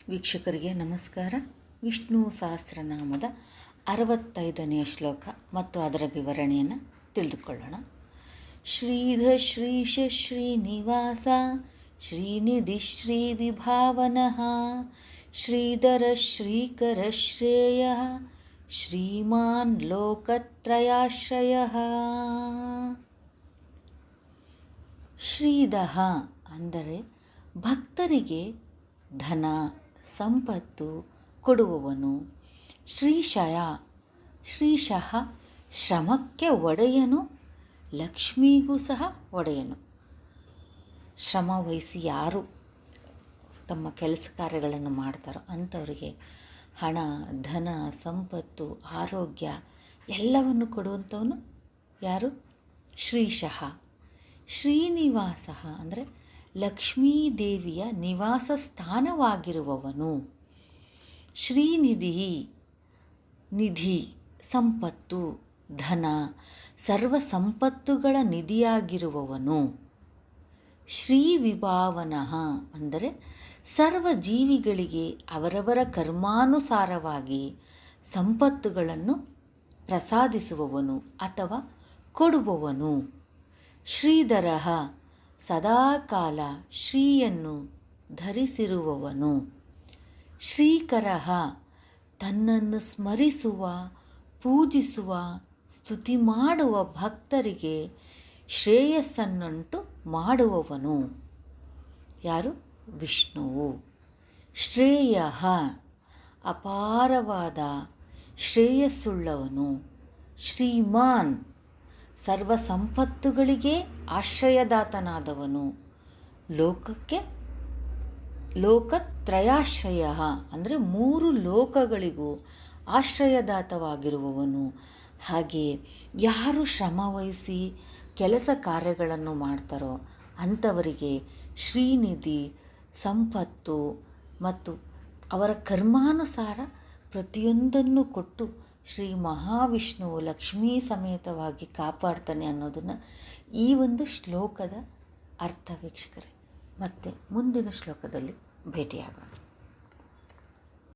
ವೀಕ್ಷಕರಿಗೆ ನಮಸ್ಕಾರ. ವಿಷ್ಣು ಸಹಸ್ರನಾಮದ 65ನೇ ಶ್ಲೋಕ ಮತ್ತು ಅದರ ವಿವರಣೆಯನ್ನು ತಿಳಿದುಕೊಳ್ಳೋಣ. ಶ್ರೀಧ ಶ್ರೀಶ ಶ್ರೀನಿವಾಸ ಶ್ರೀನಿಧಿ ಶ್ರೀ ವಿಭಾವನಃ ಶ್ರೀಧರ ಶ್ರೀಕರ ಶ್ರೇಯ ಶ್ರೀಮಾನ್ ಲೋಕತ್ರಯಾಶ್ರಯಃ. ಶ್ರೀಧಃ ಅಂದರೆ ಭಕ್ತರಿಗೆ ಧನ ಸಂಪತ್ತು ಕೊಡುವವನು. ಶ್ರೀಶಃ ಶ್ರಮಕ್ಕೆ ಒಡೆಯನು, ಲಕ್ಷ್ಮಿಗೂ ಸಹ ಒಡೆಯನು. ಶ್ರಮ ವಹಿಸಿ ಯಾರು ತಮ್ಮ ಕೆಲಸ ಕಾರ್ಯಗಳನ್ನು ಮಾಡ್ತಾರೋ ಅಂಥವರಿಗೆ ಹಣ, ಧನ, ಸಂಪತ್ತು, ಆರೋಗ್ಯ ಎಲ್ಲವನ್ನು ಕೊಡುವಂಥವನು ಯಾರು? ಶ್ರೀಶಃ. ಶ್ರೀನಿವಾಸ ಅಂದರೆ ಲಕ್ಷ್ಮೀದೇವಿಯ ನಿವಾಸ ಸ್ಥಾನವಾಗಿರುವವನು. ನಿಧಿ ಸಂಪತ್ತು, ಧನ, ಸರ್ವ ಸಂಪತ್ತುಗಳ ನಿಧಿಯಾಗಿರುವವನು. ಶ್ರೀ ವಿಭಾವನಃ ಅಂದರೆ ಸರ್ವ ಜೀವಿಗಳಿಗೆ ಅವರವರ ಕರ್ಮಾನುಸಾರವಾಗಿ ಸಂಪತ್ತುಗಳನ್ನು ಪ್ರಸಾದಿಸುವವನು ಅಥವಾ ಕೊಡುವವನು. ಶ್ರೀಧರಃ ಸದಾಕಾಲ ಶ್ರೀಯನ್ನು ಧರಿಸಿರುವವನು. ಶ್ರೀಕರಃ ತನ್ನನ್ನು ಸ್ಮರಿಸುವ, ಪೂಜಿಸುವ, ಸ್ತುತಿ ಮಾಡುವ ಭಕ್ತರಿಗೆ ಶ್ರೇಯಸ್ಸನ್ನುಂಟು ಮಾಡುವವನು. ಯಾರು? ವಿಷ್ಣುವು. ಶ್ರೇಯಃ ಅಪಾರವಾದ ಶ್ರೇಯಸ್ಸುಳ್ಳವನು. ಶ್ರೀಮಾನ್ ಸರ್ವ ಸಂಪತ್ತುಗಳಿಗೆ ಆಶ್ರಯದಾತನಾದವನು. ಲೋಕತ್ರಯಾಶ್ರಯ ಅಂದರೆ 3 ಲೋಕಗಳಿಗೂ ಆಶ್ರಯದಾತವಾಗಿರುವವನು. ಹಾಗೆ ಯಾರು ಶ್ರಮವಹಿಸಿ ಕೆಲಸ ಕಾರ್ಯಗಳನ್ನು ಮಾಡ್ತಾರೋ ಅಂಥವರಿಗೆ ಶ್ರೀನಿಧಿ ಸಂಪತ್ತು ಮತ್ತು ಅವರ ಕರ್ಮಾನುಸಾರ ಪ್ರತಿಯೊಂದನ್ನು ಕೊಟ್ಟು ಶ್ರೀ ಮಹಾವಿಷ್ಣುವು ಲಕ್ಷ್ಮೀ ಸಮೇತವಾಗಿ ಕಾಪಾಡ್ತಾನೆ ಅನ್ನೋದನ್ನು ಈ ಒಂದು ಶ್ಲೋಕದ ಅರ್ಥ. ವೀಕ್ಷಕರೇ, ಮತ್ತೆ ಮುಂದಿನ ಶ್ಲೋಕದಲ್ಲಿ ಭೇಟಿಯಾಗೋಣ.